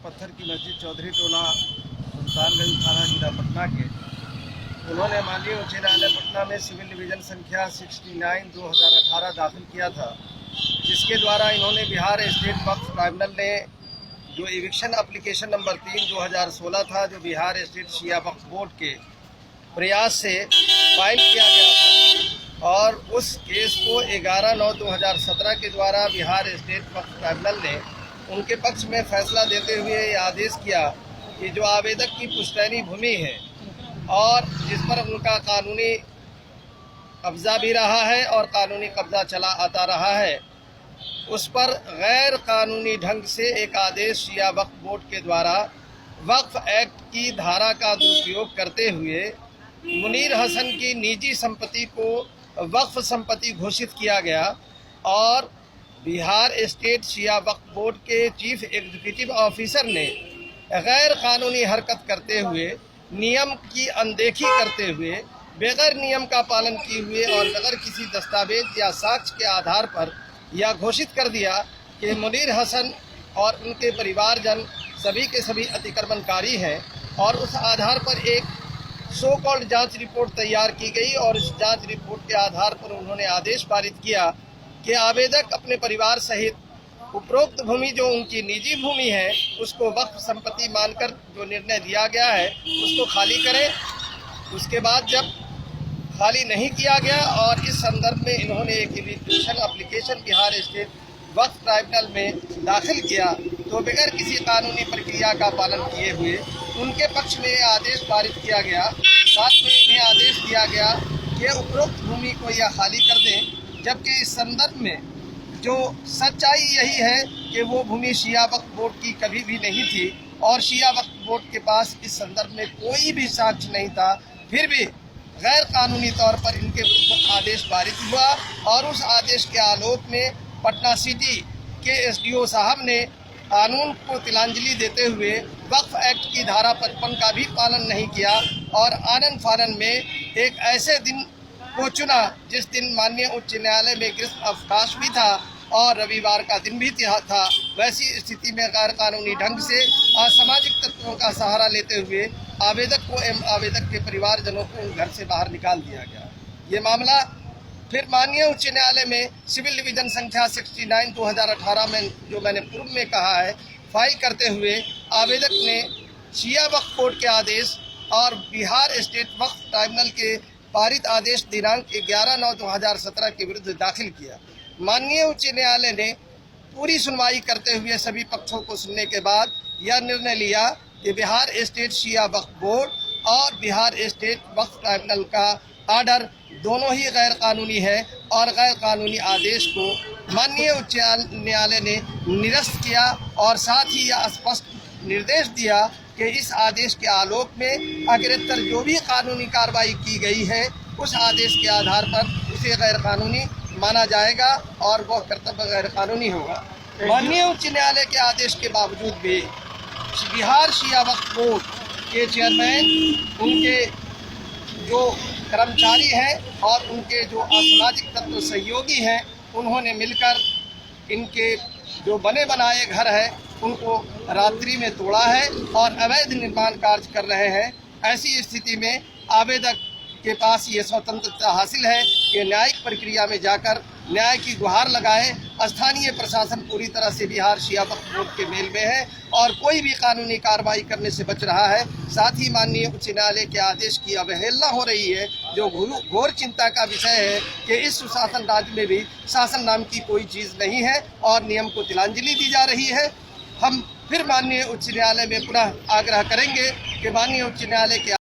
पत्थर की मस्जिद चौधरी टोला सुल्तानगंज थाना जिला पटना के उन्होंने माननीय उच्च न्यायालय पटना में सिविल डिवीजन संख्या 69/2018 दाखिल किया था, जिसके द्वारा इन्होंने बिहार स्टेट वक्फ ट्राइब्यूनल ने जो इविक्शन एप्लीकेशन नंबर 3/2016 था, जो बिहार स्टेट शिया वक्फ बोर्ड के प्रयास से फाइल किया गया था, और उस केस को 11/9/2017 के द्वारा बिहार स्टेट वक्फ ट्राइब्यूनल ने उनके पक्ष में फैसला देते हुए ये आदेश किया कि जो आवेदक की पुश्तैनी भूमि है और जिस पर उनका कानूनी कब्जा भी रहा है और कानूनी कब्जा चला आता रहा है, उस पर गैर कानूनी ढंग से एक आदेश शिया वक्फ बोर्ड के द्वारा वक्फ एक्ट की धारा का दुरुपयोग करते हुए मुनीर हसन की निजी संपत्ति को वक्फ संपत्ति घोषित किया गया और बिहार स्टेट शिया वक्फ बोर्ड के चीफ एग्जीक्यूटिव ऑफिसर ने गैर कानूनी हरकत करते हुए, नियम की अनदेखी करते हुए, बगैर नियम का पालन किए हुए और बगैर किसी दस्तावेज या साक्ष्य के आधार पर यह घोषित कर दिया कि मुनीर हसन और उनके परिवारजन सभी के सभी अतिक्रमणकारी हैं, और उस आधार पर एक सो कॉल्ड जांच रिपोर्ट तैयार की गई और इस जांच रिपोर्ट के आधार पर उन्होंने आदेश पारित किया कि आवेदक अपने परिवार सहित उपरोक्त भूमि जो उनकी निजी भूमि है उसको वक्फ संपत्ति मानकर जो निर्णय दिया गया है उसको खाली करें। उसके बाद जब खाली नहीं किया गया और इस संदर्भ में इन्होंने एक इविक्शन एप्लीकेशन बिहार स्टेट वक्फ ट्राइब्यूनल में दाखिल किया, तो बगैर किसी कानूनी प्रक्रिया का पालन किए हुए उनके पक्ष में आदेश पारित किया गया। साथ में इन्हें आदेश दिया गया कि उपरोक्त भूमि को यह खाली कर दें, जबकि इस संदर्भ में जो सच्चाई यही है कि वो भूमि शिया वक्फ बोर्ड की कभी भी नहीं थी और शिया वक्फ बोर्ड के पास इस संदर्भ में कोई भी साक्ष्य नहीं था। फिर भी गैर कानूनी तौर पर इनके आदेश पारित हुआ और उस आदेश के आलोक में पटना सिटी के एसडीओ साहब ने कानून को तिलांजलि देते हुए वक्फ एक्ट की धारा 55 का भी पालन नहीं किया और आनन फानन में एक ऐसे दिन को चुना जिस दिन माननीय उच्च न्यायालय में ग्रीष्म अवकाश भी था और रविवार का दिन भी था। वैसी स्थिति में गैर कानूनी ढंग से असामाजिक तत्वों का सहारा लेते हुए आवेदक को एवं आवेदक के परिवारजनों को घर से बाहर निकाल दिया गया। ये मामला फिर माननीय उच्च न्यायालय में सिविल डिवीजन संख्या 69/2018 में, जो मैंने पूर्व में कहा है, फाइल करते हुए आवेदक ने शिया वक्फ बोर्ड के आदेश और बिहार स्टेट वक्फ ट्राइब्यूनल के पारित आदेश दिनांक 11/9/2017 के विरुद्ध दाखिल किया। माननीय उच्च न्यायालय ने पूरी सुनवाई करते हुए सभी पक्षों को सुनने के बाद यह निर्णय लिया कि बिहार स्टेट शिया वक्फ बोर्ड और बिहार स्टेट वक्फ ट्राइब्यूनल का आर्डर दोनों ही गैर कानूनी है और गैर कानूनी आदेश को माननीय उच्च न्यायालय ने निरस्त किया और साथ ही यह स्पष्ट निर्देश दिया कि इस आदेश के आलोक में अग्रेतर जो भी कानूनी कार्रवाई की गई है उस आदेश के आधार पर उसे गैर कानूनी माना जाएगा और वह कर्तव्य गैर कानूनी होगा। माननीय उच्च न्यायालय के आदेश के बावजूद भी बिहार शिया वक्फ बोर्ड के चेयरमैन, उनके जो कर्मचारी हैं और उनके जो असामाजिक तत्व सहयोगी हैं, उन्होंने मिलकर इनके जो बने बनाए घर है उनको रात्रि में तोड़ा है और अवैध निर्माण कार्य कर रहे हैं। ऐसी स्थिति में आवेदक के पास ये स्वतंत्रता हासिल है कि न्यायिक प्रक्रिया में जाकर न्याय की गुहार लगाए। स्थानीय प्रशासन पूरी तरह से बिहार शिया वक्फ बोर्ड के मेल में है और कोई भी कानूनी कार्रवाई करने से बच रहा है। साथ ही माननीय उच्च न्यायालय के आदेश की अवहेलना हो रही है, जो घोर चिंता का विषय है कि इस सुशासन राज्य में भी शासन नाम की कोई चीज़ नहीं है और नियम को तिलांजलि दी जा रही है। हम फिर माननीय उच्च न्यायालय में पुनः आग्रह करेंगे कि माननीय उच्च न्यायालय के